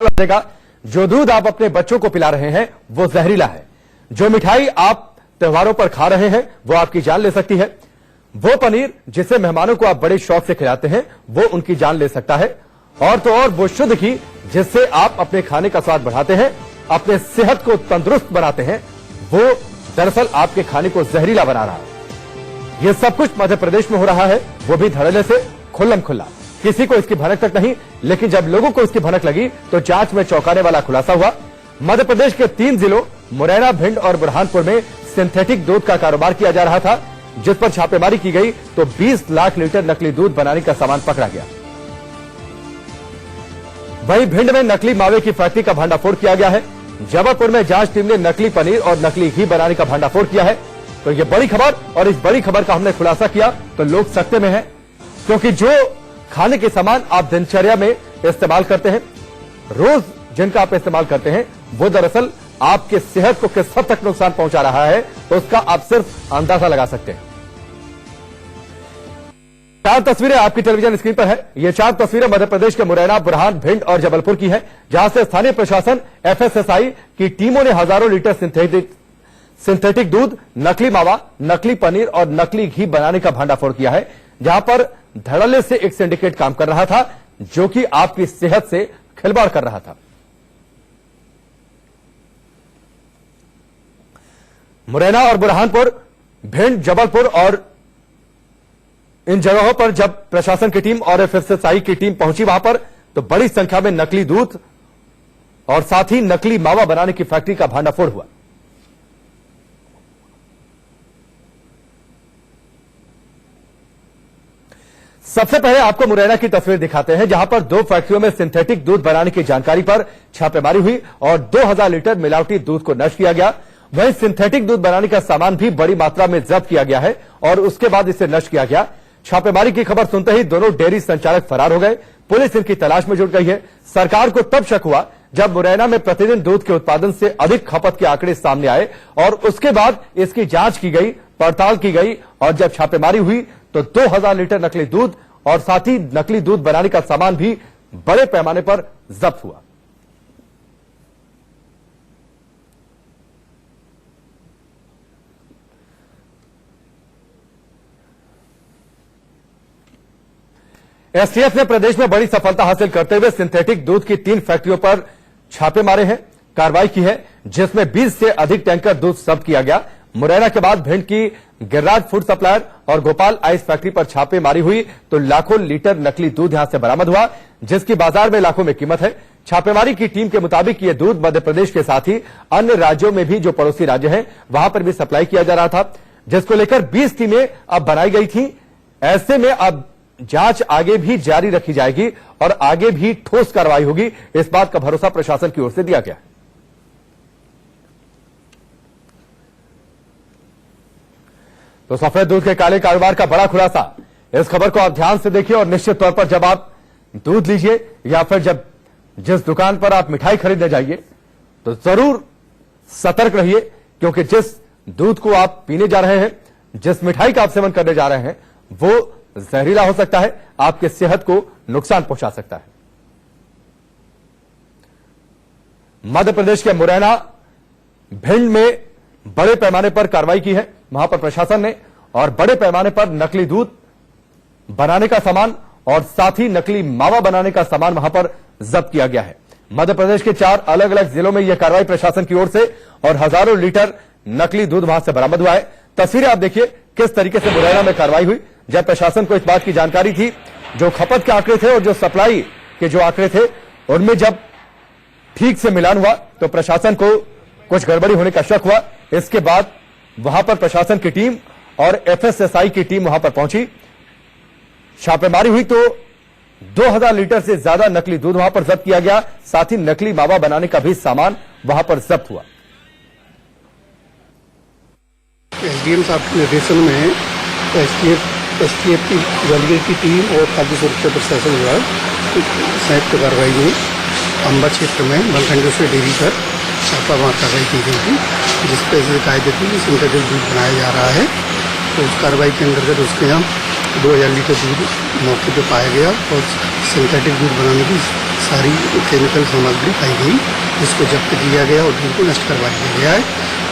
लगेगा जो दूध आप अपने बच्चों को पिला रहे हैं वो जहरीला है। जो मिठाई आप त्योहारों पर खा रहे हैं वो आपकी जान ले सकती है। वो पनीर जिसे मेहमानों को आप बड़े शौक से खिलाते हैं वो उनकी जान ले सकता है। और तो और वो शुद्ध घी जिससे आप अपने खाने का स्वाद बढ़ाते हैं, अपने सेहत को तंदुरुस्त बनाते हैं, वो दरअसल आपके खाने को जहरीला बना रहा है। ये सब कुछ मध्य प्रदेश में हो रहा है, वो भी धड़ल्ले से, खुल्लम खुल्ला। किसी को इसकी भनक तक नहीं, लेकिन जब लोगों को इसकी भनक लगी तो जांच में चौंकाने वाला खुलासा हुआ। मध्य प्रदेश के 3 जिलों मुरैना, भिंड और बुरहानपुर में सिंथेटिक दूध का कारोबार किया जा रहा था, जिस पर छापेमारी की गई तो 20 लाख लीटर नकली दूध बनाने का सामान पकड़ा गया। वहीं भिंड में नकली मावे की फैक्ट्री का भंडाफोड़ किया गया है। जबलपुर में जांच टीम ने नकली पनीर और नकली घी बनाने का भंडाफोड़ किया है। तो ये बड़ी खबर, और इस बड़ी खबर का हमने खुलासा किया तो लोग सकते में हैं, क्योंकि जो खाने के सामान आप दिनचर्या में इस्तेमाल करते हैं, रोज जिनका आप इस्तेमाल करते हैं, वो दरअसल आपके सेहत को किस हद तक नुकसान पहुंचा रहा है उसका आप सिर्फ अंदाजा लगा सकते हैं। 4 तस्वीरें आपकी टेलीविजन स्क्रीन पर है। ये 4 तस्वीरें मध्य प्रदेश के मुरैना, बुरहान, भिंड और जबलपुर की है, जहां से स्थानीय प्रशासन, एफएसएसआई की टीमों ने हजारों लीटर सिंथेटिक दूध, नकली मावा, नकली पनीर और नकली घी बनाने का भंडाफोड़ किया है, जहां पर धड़ल्ले से एक सिंडिकेट काम कर रहा था जो कि आपकी सेहत से खिलवाड़ कर रहा था। मुरैना और बुरहानपुर, भिंड, जबलपुर और इन जगहों पर जब प्रशासन की टीम और एफएसएसआई की टीम पहुंची वहां पर, तो बड़ी संख्या में नकली दूध और साथ ही नकली मावा बनाने की फैक्ट्री का भंडाफोड़ हुआ। सबसे पहले आपको मुरैना की तस्वीर दिखाते हैं, जहां पर 2 फैक्ट्रियों में सिंथेटिक दूध बनाने की जानकारी पर छापेमारी हुई और 2000 लीटर मिलावटी दूध को नष्ट किया गया। वहीं सिंथेटिक दूध बनाने का सामान भी बड़ी मात्रा में जब्त किया गया है और उसके बाद इसे नष्ट किया गया। छापेमारी की खबर सुनते ही दोनों डेयरी संचालक फरार हो गए। पुलिस इनकी तलाश में जुट गई है। सरकार को तब शक हुआ जब मुरैना में प्रतिदिन दूध के उत्पादन से अधिक खपत के आंकड़े सामने आए और उसके बाद इसकी जांच की गई, पड़ताल की गई और जब छापेमारी हुई तो 2000 लीटर नकली दूध और साथ ही नकली दूध बनाने का सामान भी बड़े पैमाने पर जब्त हुआ। एसटीएफ ने प्रदेश में बड़ी सफलता हासिल करते हुए सिंथेटिक दूध की 3 फैक्ट्रियों पर छापे मारे हैं, कार्रवाई की है, जिसमें 20 से अधिक टैंकर दूध जब्त किया गया। मुरैना के बाद भिंड की गिरिराज फूड सप्लायर और गोपाल आइस फैक्ट्री पर छापेमारी हुई तो लाखों लीटर नकली दूध यहां से बरामद हुआ, जिसकी बाजार में लाखों में कीमत है। छापेमारी की टीम के मुताबिक ये दूध मध्य प्रदेश के साथ ही अन्य राज्यों में भी जो पड़ोसी राज्य हैं वहां पर भी सप्लाई किया जा रहा था, जिसको लेकर 20 टीमें अब बनाई गई थी। ऐसे में अब जांच आगे भी जारी रखी जाएगी और आगे भी ठोस कार्रवाई होगी, इस बात का भरोसा प्रशासन की ओर से दिया गया। तो सफेद दूध के काले कारोबार का बड़ा खुलासा। इस खबर को आप ध्यान से देखिए और निश्चित तौर पर जब आप दूध लीजिए या फिर जब जिस दुकान पर आप मिठाई खरीदने जाइए तो जरूर सतर्क रहिए, क्योंकि जिस दूध को आप पीने जा रहे हैं, जिस मिठाई का आप सेवन करने जा रहे हैं, वो जहरीला हो सकता है, आपके सेहत को नुकसान पहुंचा सकता है। मध्य प्रदेश के मुरैना, भिंड में बड़े पैमाने पर कार्रवाई की है वहां पर प्रशासन ने, और बड़े पैमाने पर नकली दूध बनाने का सामान और साथ ही नकली मावा बनाने का सामान वहां पर जब्त किया गया है। मध्य प्रदेश के 4 अलग अलग जिलों में यह कार्रवाई प्रशासन की ओर से और हजारों लीटर नकली दूध वहां से बरामद हुआ है। तस्वीरें आप देखिए किस तरीके से मुरैना में कार्रवाई हुई। जब प्रशासन को इस बात की जानकारी थी, जो खपत के आंकड़े थे और जो सप्लाई के जो आंकड़े थे उनमें जब ठीक से मिलान हुआ तो प्रशासन को कुछ गड़बड़ी होने का शक हुआ। इसके बाद वहां पर प्रशासन की टीम और एफएसएसआई की टीम वहां पर पहुंची, छापेमारी हुई तो 2000 लीटर से ज्यादा नकली दूध वहां पर जब्त किया गया, साथ ही नकली मावा बनाने का भी सामान वहां पर जब्त हुआ। एसडीएम साहब के निर्देशन में एसटीएफ की ग्वालियर की टीम और खाद्य सुरक्षा प्रशासन विभाग संयुक्त कार्रवाई में अंबा क्षेत्र में बलखंड से डेयरी पर छापामार कार्रवाई की गई थी, जिस पर ऐसे कायदे थी कि सिंथेटिक दूध बनाया जा रहा है। तो उस कार्रवाई के अंतर्गत उसके यहाँ 2000 लीटर दूध मौके पर पाया गया और सिंथेटिक दूध बनाने की सारी केमिकल सामग्री पाई गई, जिसको जब्त किया गया और बिल्कुल नष्ट करवा दिया गया है।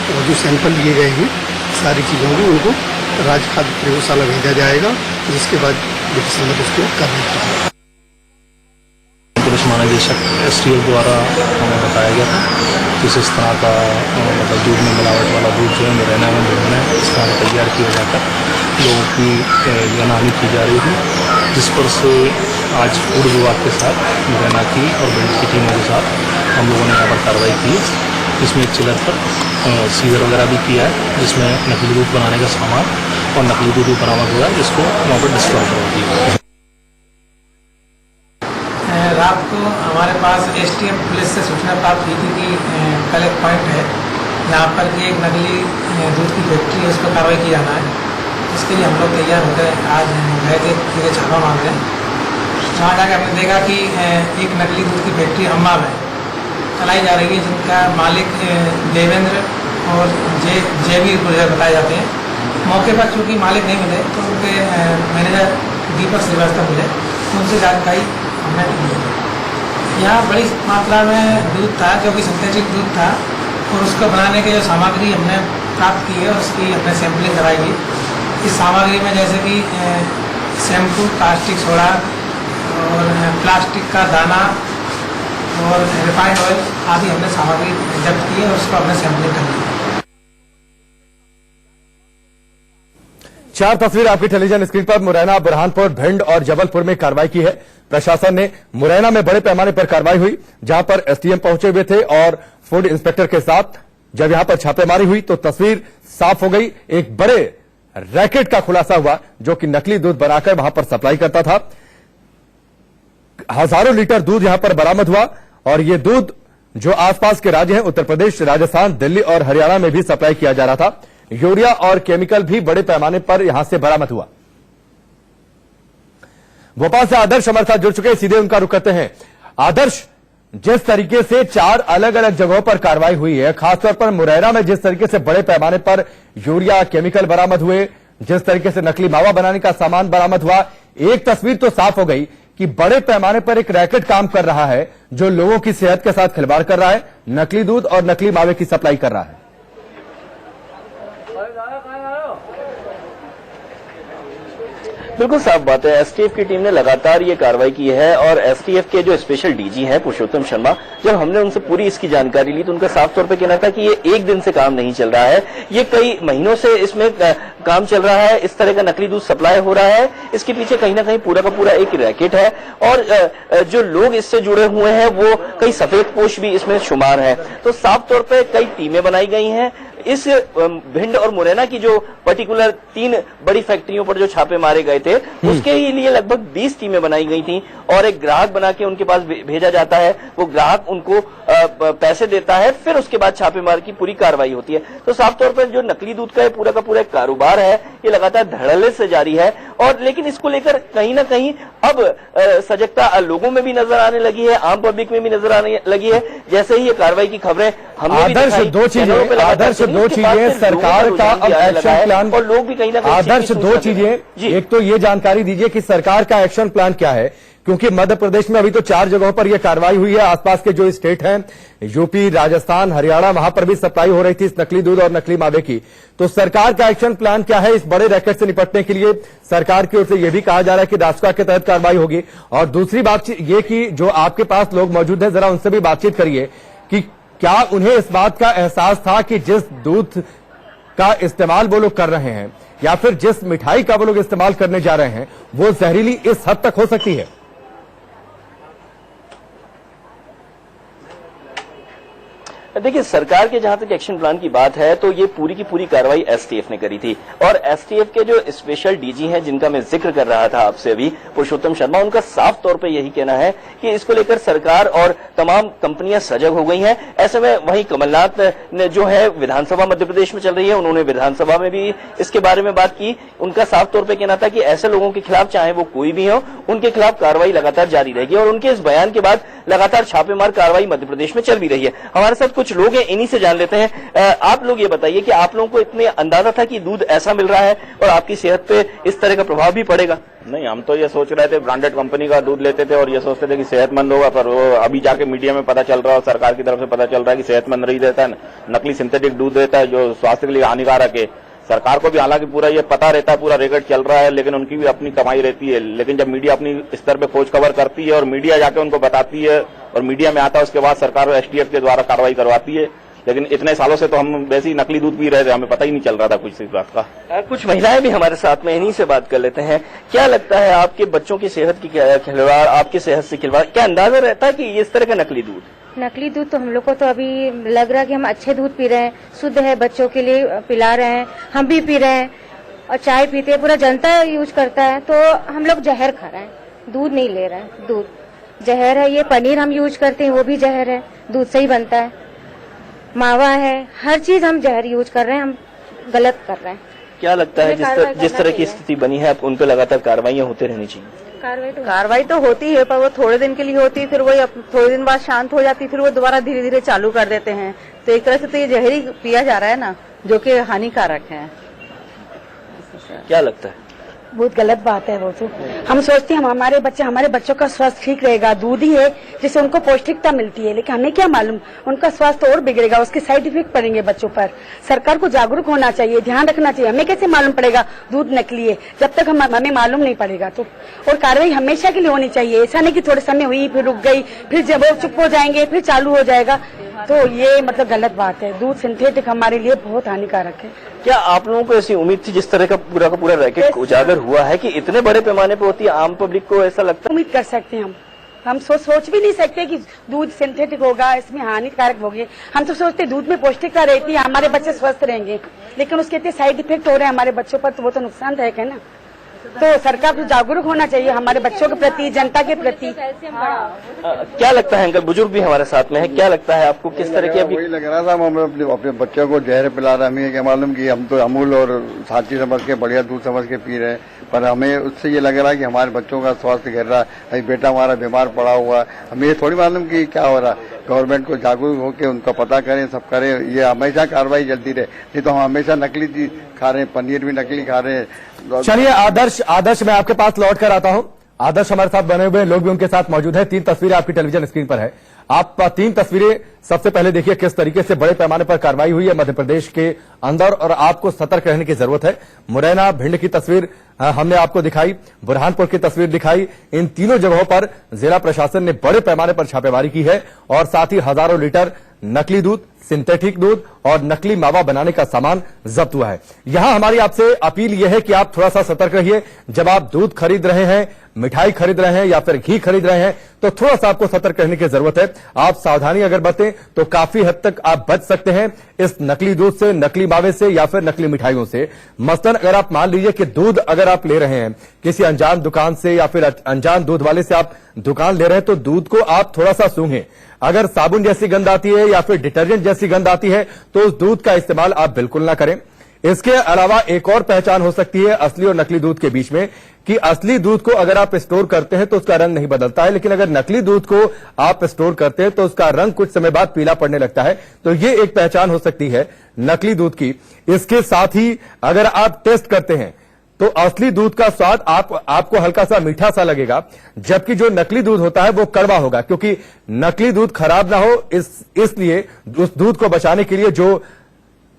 और जो सैंपल लिए गए हैं सारी चीज़ों की, उनको राज्य खाद्य प्रयोगशाला भेजा जाएगा, जिसके बाद विधिसम्मत उसको कार्रवाई की जाएगी। पुलिस महानिदेशक STF द्वारा हमें बताया गया था कि इस तरह का मतलब दूध में मिलावट वाला दूध जो है मुरैना में जो है इस तरह तैयार किया जाकर लोगों की जनहानि की जा रही थी, जिस पर से आज फूड विभाग के साथ मुरैना की और भिंड की टीमों के साथ हम लोगों ने यहाँ पर कार्रवाई की, जिसमें एक चिलर पर सीजर वगैरह भी किया है, जिसमें नकली दूध बनाने का सामान और नकली दूध भी बरामद हुआ है, जिसको वहाँ पर डिस्ट्रॉय करवा दिया। रात को हमारे पास STF पुलिस से सूचना प्राप्त हुई थी कि कल एक पॉइंट है जहाँ पर कि एक नकली दूध की फैक्ट्री है, उस पर कार्रवाई की जाना है। इसके लिए हम लोग तैयार हो गए, आज गए थे पूरे छापा मार रहे हैं। वहाँ जाकर हमने देखा कि एक नकली दूध की फैक्ट्री अम्मा में चलाई जा रही है, जिनका मालिक देवेंद्र और जेवी गुर्जर बताए जाते हैं। मौके पर चूँकि मालिक नहीं मिले तो उनके मैनेजर दीपक श्रीवास्तव मिले, तो उनसे जानकारी हमने ली। यहाँ बड़ी मात्रा में दूध था जो कि सिंथेटिक दूध था, और उसको बनाने की जो सामग्री हमने प्राप्त की है उसकी हमने सैंपलिंग कराई है। इस सामग्री में जैसे कि शैम्पू, कास्टिक सोडा और प्लास्टिक का दाना और रिफाइंड ऑयल आदि हमने सामग्री जब्त की है और उसको हमने सैंपलिंग कर ली है। 4 तस्वीर आपकी टेलीविजन स्क्रीन पर। मुरैना, बुरहानपुर, भिंड और जबलपुर में कार्रवाई की है प्रशासन ने। मुरैना में बड़े पैमाने पर कार्रवाई हुई, जहां पर SDM पहुंचे हुए थे और फूड इंस्पेक्टर के साथ जब यहां पर छापेमारी हुई तो तस्वीर साफ हो गई। एक बड़े रैकेट का खुलासा हुआ जो कि नकली दूध बनाकर वहां पर सप्लाई करता था। हजारों लीटर दूध यहां पर बरामद हुआ और यह दूध जो आसपास के राज्य हैं, उत्तर प्रदेश, राजस्थान, दिल्ली और हरियाणा में भी सप्लाई किया जा रहा था। यूरिया और केमिकल भी बड़े पैमाने पर यहां से बरामद हुआ। भोपाल से आदर्श हमारे साथ जुड़ चुके हैं, सीधे उनका रुख करते हैं। आदर्श, जिस तरीके से 4 अलग अलग जगहों पर कार्रवाई हुई है, खासतौर पर मुरैना में जिस तरीके से बड़े पैमाने पर यूरिया, केमिकल बरामद हुए, जिस तरीके से नकली मावा बनाने का सामान बरामद हुआ, एक तस्वीर तो साफ हो गई कि बड़े पैमाने पर एक रैकेट काम कर रहा है जो लोगों की सेहत के साथ खिलवाड़ कर रहा है, नकली दूध और नकली मावे की सप्लाई कर रहा है। बिल्कुल साफ बात है। STF की टीम ने लगातार ये कार्रवाई की है और STF के जो स्पेशल DG हैं पुरुषोत्तम शर्मा, जब हमने उनसे पूरी इसकी जानकारी ली तो उनका साफ तौर पे कहना था कि ये एक दिन से काम नहीं चल रहा है, ये कई महीनों से इसमें काम चल रहा है, इस तरह का नकली दूध सप्लाई हो रहा है। इसके पीछे कहीं ना कहीं पूरा का पूरा एक रैकेट है और जो लोग इससे जुड़े हुए हैं वो कई सफेदपोश भी इसमें शुमार है। तो साफ तौर पर कई टीमें बनाई गई हैं। इस भिंड और मुरैना की जो पर्टिकुलर 3 बड़ी फैक्ट्रियों पर जो छापे मारे गए थे, उसके ही लिए लगभग 20 टीमें बनाई गई थी और एक ग्राहक बना के उनके पास भेजा जाता है। वो ग्राहक उनको पैसे देता है, फिर उसके बाद छापेमार की पूरी कार्रवाई होती है। तो साफ तौर पर जो नकली दूध का पूरा का पूरा कारोबार है, ये लगातार धड़ल्ले से जारी है। और लेकिन इसको लेकर कहीं ना कहीं अब सजगता लोगों में भी नजर आने लगी है, आम पब्लिक में भी नजर आने लगी है। जैसे ही ये कार्रवाई की खबरें हमने आदर्श दो चीजें सरकार का अब एक्शन प्लान, और लोग भी कहीं ना कहीं आदर्श 2 चीजें, एक तो ये जानकारी दीजिए कि सरकार का एक्शन प्लान क्या है, क्योंकि मध्य प्रदेश में अभी तो 4 जगहों पर यह कार्रवाई हुई है। आसपास के जो स्टेट हैं, यूपी, राजस्थान, हरियाणा, वहां पर भी सप्लाई हो रही थी इस नकली दूध और नकली मावे की। तो सरकार का एक्शन प्लान क्या है इस बड़े रैकेट से निपटने के लिए? सरकार की ओर से यह भी कहा जा रहा है कि रासुका के तहत कार्रवाई होगी। और दूसरी बात ये कि जो आपके पास लोग मौजूद हैं, जरा उनसे भी बातचीत करिए कि क्या उन्हें इस बात का एहसास था कि जिस दूध का इस्तेमाल वो लोग कर रहे हैं या फिर जिस मिठाई का वो लोग इस्तेमाल करने जा रहे हैं वो जहरीली इस हद तक हो सकती है? देखिए, सरकार के जहां तक एक्शन प्लान की बात है तो ये पूरी की पूरी कार्रवाई STF ने करी थी और STF के जो स्पेशल DG हैं, जिनका मैं जिक्र कर रहा था आपसे अभी, पुरुषोत्तम शर्मा, उनका साफ तौर पे यही कहना है कि इसको लेकर सरकार और तमाम कंपनियां सजग हो गई हैं। ऐसे में वहीं कमलनाथ ने जो है विधानसभा मध्य प्रदेश में चल रही है, उन्होंने विधानसभा में भी इसके बारे में बात की। उनका साफ तौर पर कहना था कि ऐसे लोगों के खिलाफ, चाहे वो कोई भी हो, उनके खिलाफ कार्रवाई लगातार जारी रहेगी और उनके इस बयान के बाद लगातार छापेमार कार्रवाई मध्य प्रदेश में चल भी रही है। हमारे साथ कुछ कुछ लोग हैं, इन्हीं से जान लेते हैं। आप लोग ये बताइए कि आप लोगों को इतने अंदाजा था कि दूध ऐसा मिल रहा है और आपकी सेहत पे इस तरह का प्रभाव भी पड़ेगा? नहीं, हम तो ये सोच रहे थे ब्रांडेड कंपनी का दूध लेते थे और ये सोचते थे कि सेहतमंद होगा, पर वो अभी जाके मीडिया में पता चल रहा है और सरकार की तरफ से पता चल रहा है कि सेहतमंद नहीं रहता है, नकली सिंथेटिक दूध देता है जो स्वास्थ्य के लिए हानिकारक है। सरकार को भी हालांकि पूरा ये पता रहता है, पूरा रेकॉर्ड चल रहा है, लेकिन उनकी भी अपनी कमाई रहती है। लेकिन जब मीडिया अपनी स्तर पे खोज खबर करती है और मीडिया जाके उनको बताती है और मीडिया में आता है, उसके बाद सरकार STF के द्वारा कार्रवाई करवाती है। लेकिन इतने सालों से तो हम वैसे ही नकली दूध पी रहे थे, हमें पता ही नहीं चल रहा था कुछ इस बात का। कुछ महिलाएं भी हमारे साथ में, इन्हीं से बात कर लेते हैं। क्या लगता है आपके बच्चों की सेहत की खिलवाड़, आपकी सेहत से खिलवाड़, क्या अंदाजा रहता है कि इस तरह का नकली दूध? नकली दूध तो हम लोग को तो अभी लग रहा है कि हम अच्छे दूध पी रहे हैं, शुद्ध है, बच्चों के लिए पिला रहे हैं, हम भी पी रहे हैं और चाय पीते हैं, पूरा जनता यूज करता है, तो हम लोग जहर खा रहे हैं, दूध नहीं ले रहे हैं। दूध जहर है। ये पनीर हम यूज करते हैं वो भी जहर है, दूध से ही बनता है। मावा है, हर चीज हम जहर यूज कर रहे हैं, हम गलत कर रहे हैं। क्या लगता है जिस तरह की स्थिति बनी है, उन पर लगातार कार्रवाइयां होती रहनी चाहिए? कार्रवाई तो होती है, पर वो थोड़े दिन के लिए होती है, फिर वही थोड़े दिन बाद शांत हो जाती है, फिर वो दोबारा धीरे धीरे चालू कर देते हैं। तो एक तरह से तो ये जहरी पिया जा रहा है ना, जो कि हानिकारक है। क्या लगता है? बहुत गलत बात है वो तो। हम सोचते हैं हमारे बच्चों का स्वास्थ्य ठीक रहेगा, दूध ही है जिससे उनको पौष्टिकता मिलती है, लेकिन हमें क्या मालूम उनका स्वास्थ्य और बिगड़ेगा, उसके साइड इफेक्ट पड़ेंगे बच्चों पर। सरकार को जागरूक होना चाहिए, ध्यान रखना चाहिए। हमें कैसे मालूम पड़ेगा दूध नकली है जब तक हमें मालूम नहीं पड़ेगा तो। और कार्रवाई हमेशा के लिए होनी चाहिए, ऐसा नहीं कि थोड़े समय हुई फिर रुक गई, फिर जब वो चुप हो जाएंगे फिर चालू हो जाएगा, तो ये मतलब गलत बात है। दूध सिंथेटिक हमारे लिए बहुत हानिकारक है। क्या आप लोगों को ऐसी उम्मीद थी जिस तरह का पूरा रैकेट उजागर हुआ है कि इतने बड़े पैमाने पर होती है? आम पब्लिक को ऐसा लगता है? उम्मीद कर सकते हैं हम सोच भी नहीं सकते कि दूध सिंथेटिक होगा, इसमें हानिकारक होगी। हम तो सोचते दूध में पौष्टिकता रहती है, हमारे बच्चे स्वस्थ रहेंगे, लेकिन उसके इतने साइड इफेक्ट हो रहे हैं हमारे बच्चों पर, तो वो तो नुकसानदायक है ना। तो सरकार को जागरूक होना चाहिए हमारे बच्चों के प्रति, जनता के प्रति। क्या लगता है अंकल, बुजुर्ग भी हमारे साथ में है, क्या लगता है आपको किस तरह की? अभी वही लग रहा था, हम अपने बच्चों को जहर पिला रहे, हमें क्या मालूम कि हम तो अमूल और साची समझ के बढ़िया दूध समझ के पी रहे हैं, पर हमें उससे ये लग रहा है कि हमारे बच्चों का स्वास्थ्य गिर रहा है। अभी बेटा हमारा बीमार पड़ा हुआ है, हमें ये थोड़ी मालूम कि क्या हो रहा है। गवर्नमेंट को जागरूक होकर उनका पता करें, सब करें, ये हमेशा कार्रवाई चलती रहे, नहीं तो हम हमेशा नकली चीज खा रहे हैं, पनीर भी नकली खा रहे हैं। चलिए आदर्श मैं आपके पास लौट कर आता हूं। आदर्श हमारे साथ बने हुए लोग भी उनके साथ मौजूद हैं। 3 तस्वीरें आपकी टेलीविजन स्क्रीन पर है। आप 3 तस्वीरें सबसे पहले देखिए किस तरीके से बड़े पैमाने पर कार्रवाई हुई है मध्य प्रदेश के अंदर, और आपको सतर्क रहने की जरूरत है। मुरैना, भिंड की तस्वीर हमने आपको दिखाई, बुरहानपुर की तस्वीर दिखाई। इन तीनों जगहों पर जिला प्रशासन ने बड़े पैमाने पर छापेमारी की है और साथ ही हजारों लीटर नकली दूध, सिंथेटिक दूध और नकली मावा बनाने का सामान जब्त हुआ है। यहां हमारी आपसे अपील यह है कि आप थोड़ा सा सतर्क रहिए। जब आप दूध खरीद रहे हैं, मिठाई खरीद रहे हैं या फिर घी खरीद रहे हैं, तो थोड़ा सा आपको सतर्क रहने की जरूरत है। आप सावधानी अगर बरतें तो काफी हद तक आप बच सकते हैं इस नकली दूध से, नकली मावे से या फिर नकली मिठाइयों से। मसलन अगर आप मान लीजिए कि दूध अगर आप ले रहे हैं किसी अनजान दुकान से या फिर अनजान दूध वाले से आप दुकान ले रहे हैं, तो दूध को आप थोड़ा सा सूंघें। अगर साबुन जैसी गंध आती है या फिर डिटर्जेंट जैसी गंध आती है तो उस दूध का इस्तेमाल आप बिल्कुल ना करें। इसके अलावा एक और पहचान हो सकती है असली और नकली दूध के बीच में, कि असली दूध को अगर आप स्टोर करते हैं तो उसका रंग नहीं बदलता है, लेकिन अगर नकली दूध को आप स्टोर करते हैं तो उसका रंग कुछ समय बाद पीला पड़ने लगता है। तो ये एक पहचान हो सकती है नकली दूध की। इसके साथ ही अगर आप टेस्ट करते हैं तो असली दूध का स्वाद आपको हल्का सा मीठा सा लगेगा, जबकि जो नकली दूध होता है वो कड़वा होगा, क्योंकि नकली दूध खराब ना हो इसलिए उस दूध को बचाने के लिए जो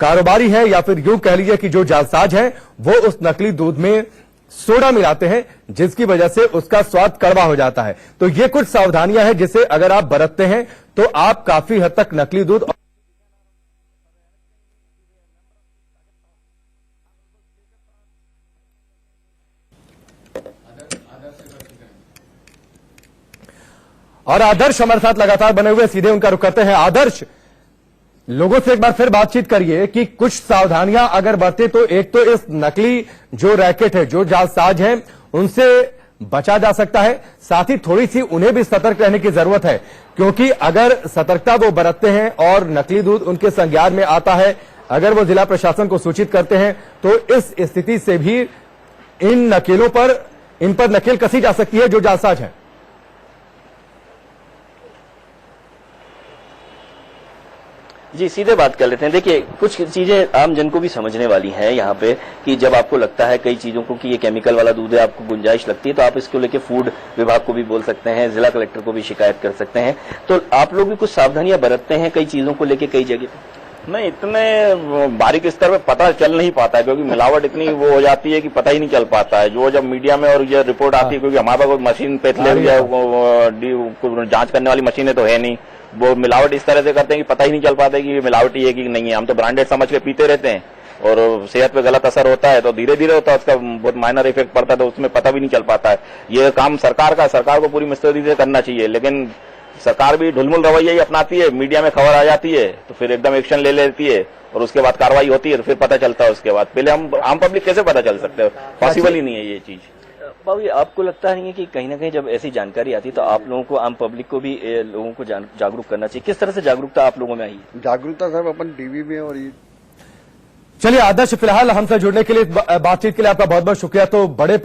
कारोबारी है या फिर यूं कह लीजिए कि जो जालसाज है वो उस नकली दूध में सोडा मिलाते हैं, जिसकी वजह से उसका स्वाद कड़वा हो जाता है। तो ये कुछ सावधानियां हैं जिसे अगर आप बरतते हैं तो आप काफी हद तक नकली दूध और आदर्श हमारे साथ लगातार बने हुए, सीधे उनका रुख करते हैं। आदर्श, लोगों से एक बार फिर बातचीत करिए कि कुछ सावधानियां अगर बरते तो एक तो इस नकली जो रैकेट है, जो जालसाज है, उनसे बचा जा सकता है, साथ ही थोड़ी सी उन्हें भी सतर्क रहने की जरूरत है, क्योंकि अगर सतर्कता वो बरतते हैं और नकली दूध उनके संज्ञान में आता है, अगर वो जिला प्रशासन को सूचित करते हैं, तो इस स्थिति से भी इन पर नकेल कसी जा सकती है जो जालसाज है। जी सीधे बात कर लेते हैं। देखिए कुछ चीजें आम जन को भी समझने वाली हैं यहाँ पे कि जब आपको लगता है कई चीजों को कि ये केमिकल वाला दूध है, आपको गुंजाइश लगती है तो आप इसको लेके फूड विभाग को भी बोल सकते हैं, जिला कलेक्टर को भी शिकायत कर सकते हैं। तो आप लोग भी कुछ सावधानियां बरतते हैं कई चीजों को लेके कई जगह पे? नहीं, इतने बारीक स्तर पे पता चल नहीं पाता है क्योंकि मिलावट इतनी वो हो जाती है कि पता ही नहीं चल पाता है। जो जब मीडिया में और ये रिपोर्ट आती है, क्योंकि हमारे पास कोई मशीन पेतले हुई जांच करने वाली मशीनें तो है नहीं, वो मिलावट इस तरह से करते हैं कि पता ही नहीं चल पाता है कि ये मिलावटी है कि नहीं है। हम तो ब्रांडेड समझ के पीते रहते हैं और सेहत पे गलत असर होता है तो धीरे धीरे होता है, उसका बहुत माइनर इफेक्ट पड़ता है तो उसमें पता भी नहीं चल पाता है। ये काम सरकार को पूरी मुस्तैदी से करना चाहिए, लेकिन सरकार भी ढुलमुल रवैया ही अपनाती है। मीडिया में खबर आ जाती है तो फिर एकदम एक्शन ले लेती है और उसके बाद कार्रवाई होती है तो फिर पता चलता है। उसके बाद पहले हम आम पब्लिक कैसे पता चल सकते हैं? पॉसिबल ही नहीं है ये चीज। बाबू आपको लगता नहीं है कि कहीं ना कहीं जब ऐसी जानकारी आती है तो आप लोगों को, आम पब्लिक को भी लोगों को जागरूक करना चाहिए? किस तरह से जागरूकता आप लोगों में आई है? जागरूकता साहब अपन टीवी में और ये। चलिए आदर्श, फिलहाल हमसे जुड़ने के लिए, बातचीत के लिए आपका बहुत बहुत शुक्रिया। तो बड़े